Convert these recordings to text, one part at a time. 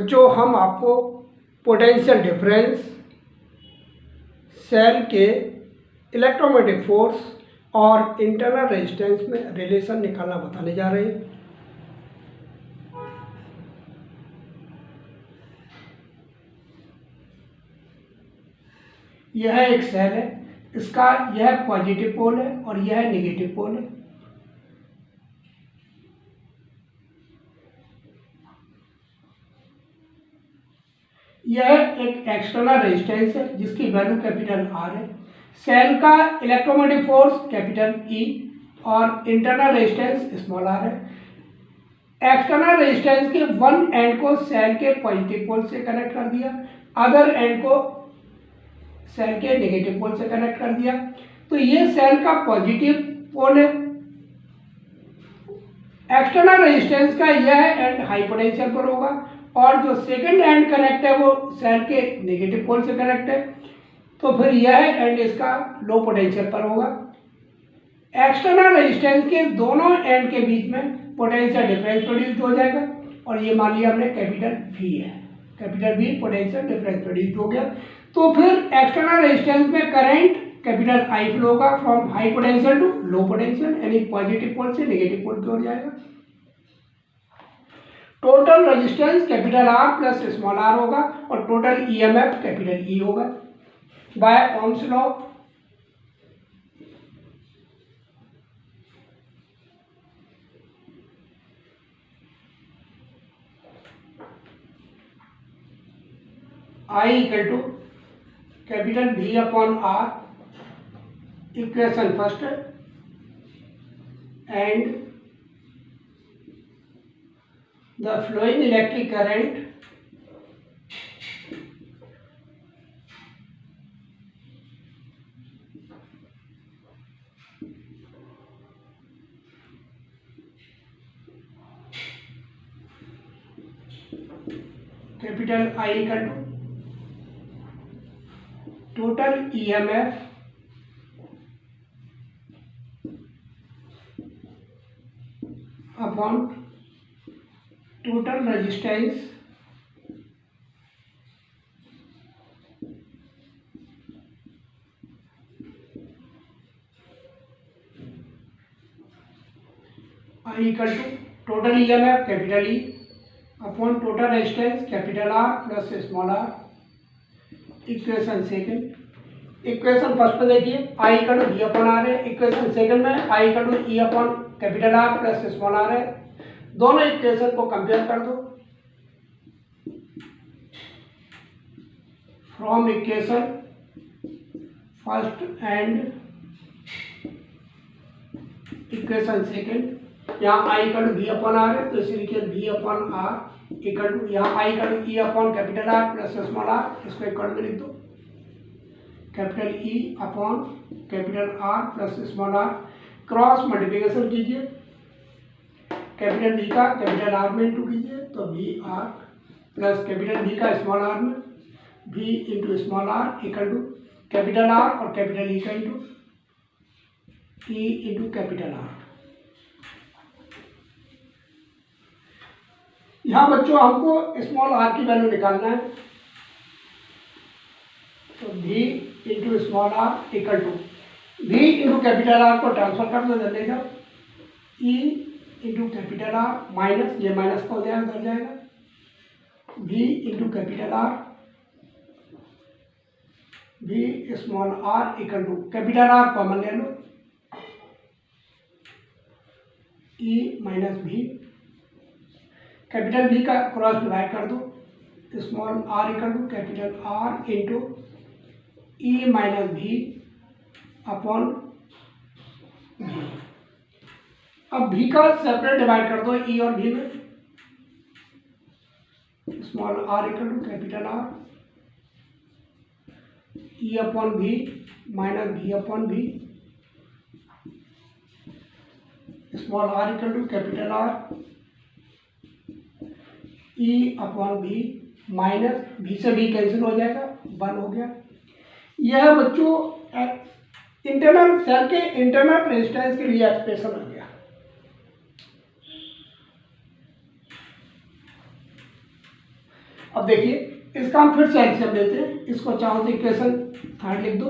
बच्चों हम आपको पोटेंशियल डिफरेंस, सेल के इलेक्ट्रोमैग्नेटिक फोर्स और इंटरनल रेजिस्टेंस में रिलेशन निकालना बताने जा रहे हैं। यह एक सेल है, इसका यह पॉजिटिव पोल है और यह नेगेटिव पोल है। यह एक एक्सटर्नल रेजिस्टेंस है जिसकी वैल्यू कैपिटल आर है। सेल का इलेक्ट्रोमैग्नेटिक फोर्स कैपिटल ई और इंटरनल रेजिस्टेंस स्मॉल आर है। एक्सटर्नल रेजिस्टेंस के वन एंड को सेल के पॉजिटिव पोल से कनेक्ट कर दिया, अदर एंड को सेल के नेगेटिव पोल से कनेक्ट कर दिया। तो ये सेल का पॉजिटिव पोल है। एक्सटर्नल रेजिस्टेंस का यह एंड हाई पोटेंशियल पर होगा और जो सेकंड एंड कनेक्ट है वो सेल के नेगेटिव पोल से कनेक्ट है, तो फिर यह एंड इसका लो पोटेंशियल पर होगा। एक्सटर्नल रेजिस्टेंस के दोनों एंड के बीच में पोटेंशियल डिफरेंस प्रोड्यूस हो जाएगा और ये मान लिया हमने कैपिटल वी है। Capital V potential difference produce हो गया। तो फिर एक्सटर्नल रेजिस्टेंस में करंट कैपिटल आई फ्लो होगा from high potential to low potential, यानी पॉजिटिव पोल से नेगेटिव पोल की ओर जाएगा। Total resistance capital R plus small r होगा और टोटल ईएमएफ कैपिटल ई होगा by Ohm's law. I equal to capital V upon R equation first and the flowing electric current capital I equal to total EMF upon total resistance I equal to total EMF capital E upon total resistance capital R plus small r. Equation second, equation first में देखिए I equal to V upon R है। Equation second में I equal to E upon capital R plus small r है। दोनों equation को compare कर दो। From equation first and equation second, यहाँ I equal to V upon R है तो इसे लिखिए V upon R equal to, यहाँ I equal to E upon capital R plus small r, इसको इक्वल में लिख दो capital E upon capital R plus small r. Cross multiplication कीजिए, कैपिटल V का कैपिटल आर में इंटू कीजिए तो V R plus capital V का स्मॉल आर में V into small r equal to capital R और कैपिटल E का into E into capital are. यहाँ बच्चों हमको स्मॉल आर की वैल्यू निकालना है, तो V into small r equal to V into capital R को ट्रांसफर कर दो, जल्दी जाओ E into capital R minus ये माइनस का हो जाएगा, उधर जाएगा V into capital R V small r equal to capital R common ले लो E minus V, capital V का क्रॉस डिवाइड कर दो, small r equal to capital R into E minus V upon V। अब V का separate divide कर दो E और V में, small r equal to capital R E upon V minus V upon V, small r equal to capital R E upon V minus V से V cancel हो जाएगा, 1 हो गया। यह बच्चों इंटरनल सेल के इंटरनल रेजिस्टेंस के लिए एक्सप्रेशन आ गया। अब देखिए इसका हम फिर से एलसीएम लेते हैं। इसको चाहो तो इक्वेशन 3 लिख दो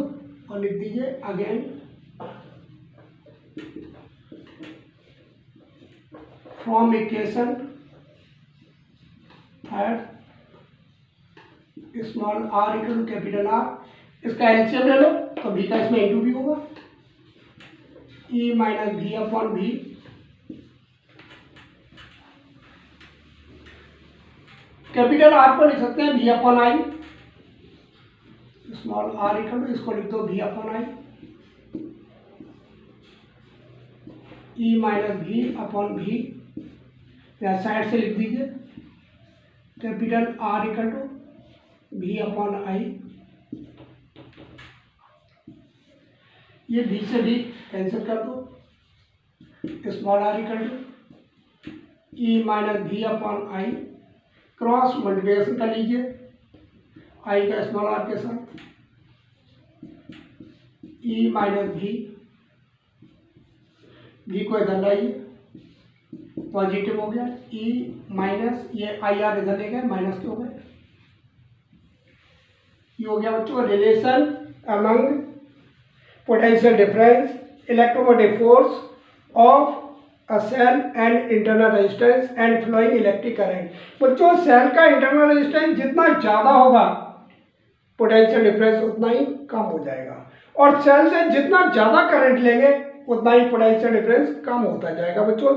और लिख दीजिए again from equation 3 small r equal to capital R. इसका एलसीएम ले लो तो भी का इसमें इंटू भी होगा, E minus V upon V capital R को लिख सकते हैं V upon I, small r equal to इसको लिख दो V upon I, E minus V upon V, या साइड से लिख दीजिए capital R equal to V upon I. ये भी से भी कैंसिल कर दो, small r equal to E minus V upon I, cross multiplication कर लीजिए आई का स्मॉल आर के साथ, ई माइनस भी को इधर लाइए, पॉजिटिव हो गया, ई माइनस ये आई आर इधर ले गए माइनस के हो गए। ये हो गया बच्चों relation among potential difference electromotive force of a cell and internal resistance and flowing electric current. बच्चों सेल का इंटरनल रेजिस्टेंस जितना ज़्यादा होगा पोटेंशियल डिफरेंस उतना ही कम हो जाएगा, और सेल से जितना ज़्यादा करंट लेंगे उतना ही पोटेंशियल डिफरेंस कम होता जाएगा बच्चों।